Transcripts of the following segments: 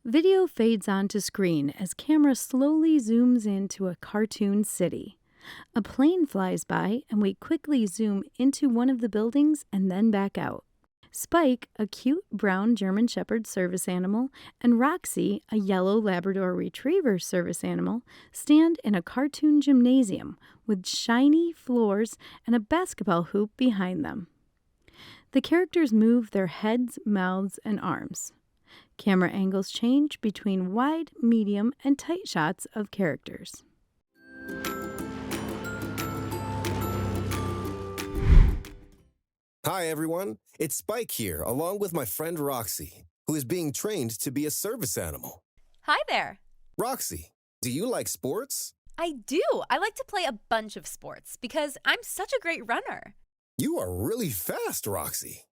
Video fades onto screen as camera slowly zooms into a cartoon city. A plane flies by, and we quickly zoom into one of the buildings and then back out. Spike, a cute brown German Shepherd service animal, and Roxy, a yellow Labrador Retriever service animal, stand in a cartoon gymnasium with shiny floors and a basketball hoop behind them. The characters move their heads, mouths, and arms. Camera angles change between wide, medium, and tight shots of characters. Hi, everyone. It's Spike here, along with my friend Roxy, who is being trained to be a service animal. Hi there. Roxy, do you like sports? I do. I like to play a bunch of sports because I'm such a great runner. You are really fast, Roxy.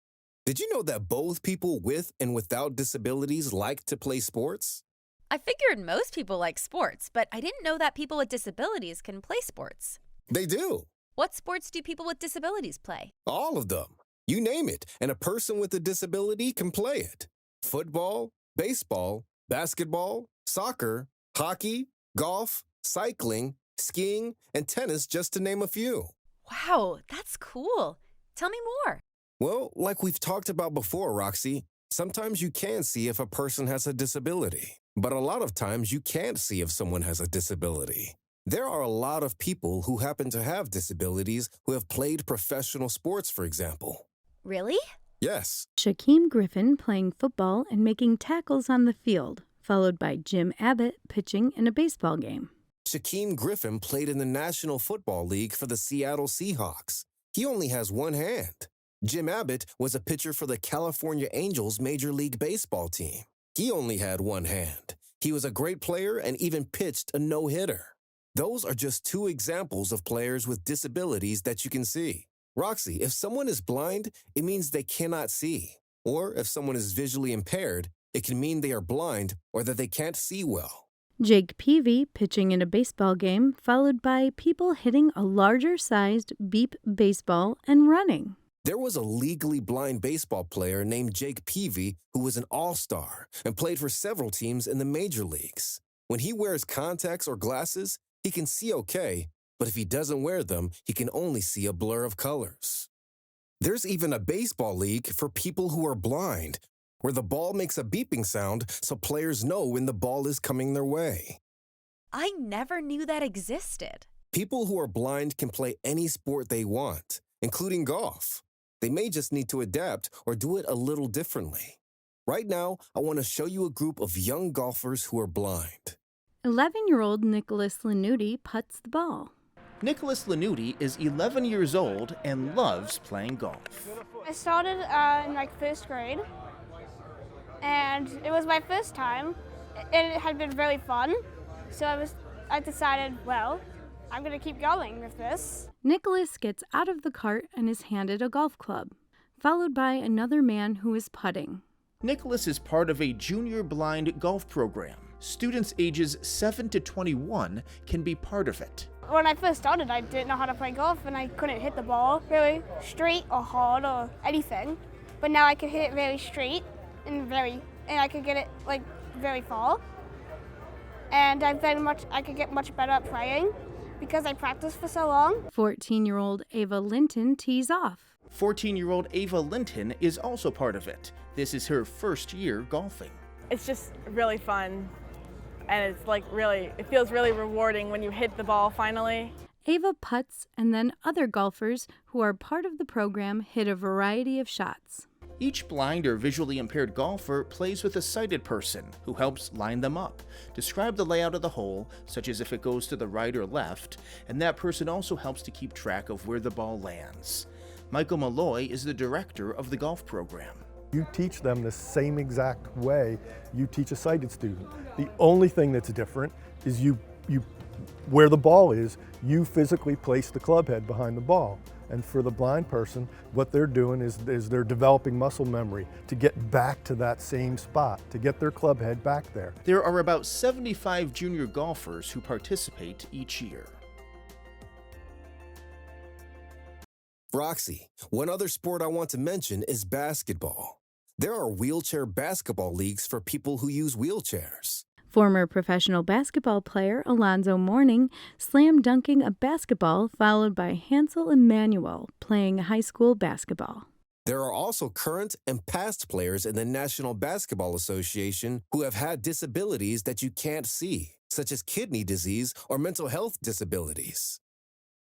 Did you know that both people with and without disabilities like to play sports? I figured most people like sports, but I didn't know that people with disabilities can play sports. They do. What sports do people with disabilities play? All of them. You name it, and a person with a disability can play it. Football, baseball, basketball, soccer, hockey, golf, cycling, skiing, and tennis, just to name a few. Wow, that's cool. Tell me more. Well, like we've talked about before, Roxy, sometimes you can see if a person has a disability, but a lot of times you can't see if someone has a disability. There are a lot of people who happen to have disabilities who have played professional sports, for example. Really? Yes. Shaquem Griffin playing football and making tackles on the field, followed by Jim Abbott pitching in a baseball game. Shaquem Griffin played in the National Football League for the Seattle Seahawks. He only has one hand. Jim Abbott was a pitcher for the California Angels Major League Baseball team. He only had one hand. He was a great player and even pitched a no-hitter. Those are just two examples of players with disabilities that you can see. Roxy, if someone is blind, it means they cannot see. Or if someone is visually impaired, it can mean they are blind or that they can't see well. Jake Peavy pitching in a baseball game, followed by people hitting a larger-sized beep baseball and running. There was a legally blind baseball player named Jake Peavy who was an all-star and played for several teams in the major leagues. When he wears contacts or glasses, he can see okay, but if he doesn't wear them, he can only see a blur of colors. There's even a baseball league for people who are blind, where the ball makes a beeping sound so players know when the ball is coming their way. I never knew that existed. People who are blind can play any sport they want, including golf. They may just need to adapt or do it a little differently. Right now, I want to show you a group of young golfers who are blind. 11-year-old Nicholas Lanuti putts the ball. Nicholas Lanuti is 11 years old and loves playing golf. I started in first grade, and it was my first time, and it had been really fun. So I decided, well, I'm going to keep going with this. Nicholas gets out of the cart and is handed a golf club, followed by another man who is putting. Nicholas is part of a junior blind golf program. Students ages 7 to 21 can be part of it. When I first started, I didn't know how to play golf, and I couldn't hit the ball really straight or hard or anything. But now I can hit it very straight and I can get it very far. And I could get much better at playing because I practiced for so long. 14-year-old Ava Linton tees off. 14-year-old Ava Linton is also part of it. This is her first year golfing. It's just really fun, and it's it feels really rewarding when you hit the ball finally. Ava putts, and then other golfers who are part of the program hit a variety of shots. Each blind or visually impaired golfer plays with a sighted person who helps line them up, describe the layout of the hole, such as if it goes to the right or left, and that person also helps to keep track of where the ball lands. Michael Malloy is the director of the golf program. You teach them the same exact way you teach a sighted student. The only thing that's different is you where the ball is, you physically place the club head behind the ball. And for the blind person, what they're doing is they're developing muscle memory to get back to that same spot, to get their club head back there. There are about 75 junior golfers who participate each year. Roxy, one other sport I want to mention is basketball. There are wheelchair basketball leagues for people who use wheelchairs. Former professional basketball player Alonzo Mourning slam dunking a basketball, followed by Hansel Emmanuel playing high school basketball. There are also current and past players in the National Basketball Association who have had disabilities that you can't see, such as kidney disease or mental health disabilities.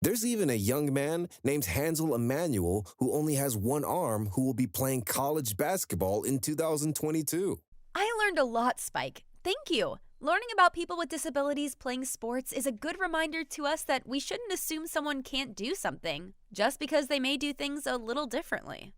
There's even a young man named Hansel Emmanuel who only has one arm who will be playing college basketball in 2022. I learned a lot, Spike. Thank you. Learning about people with disabilities playing sports is a good reminder to us that we shouldn't assume someone can't do something just because they may do things a little differently.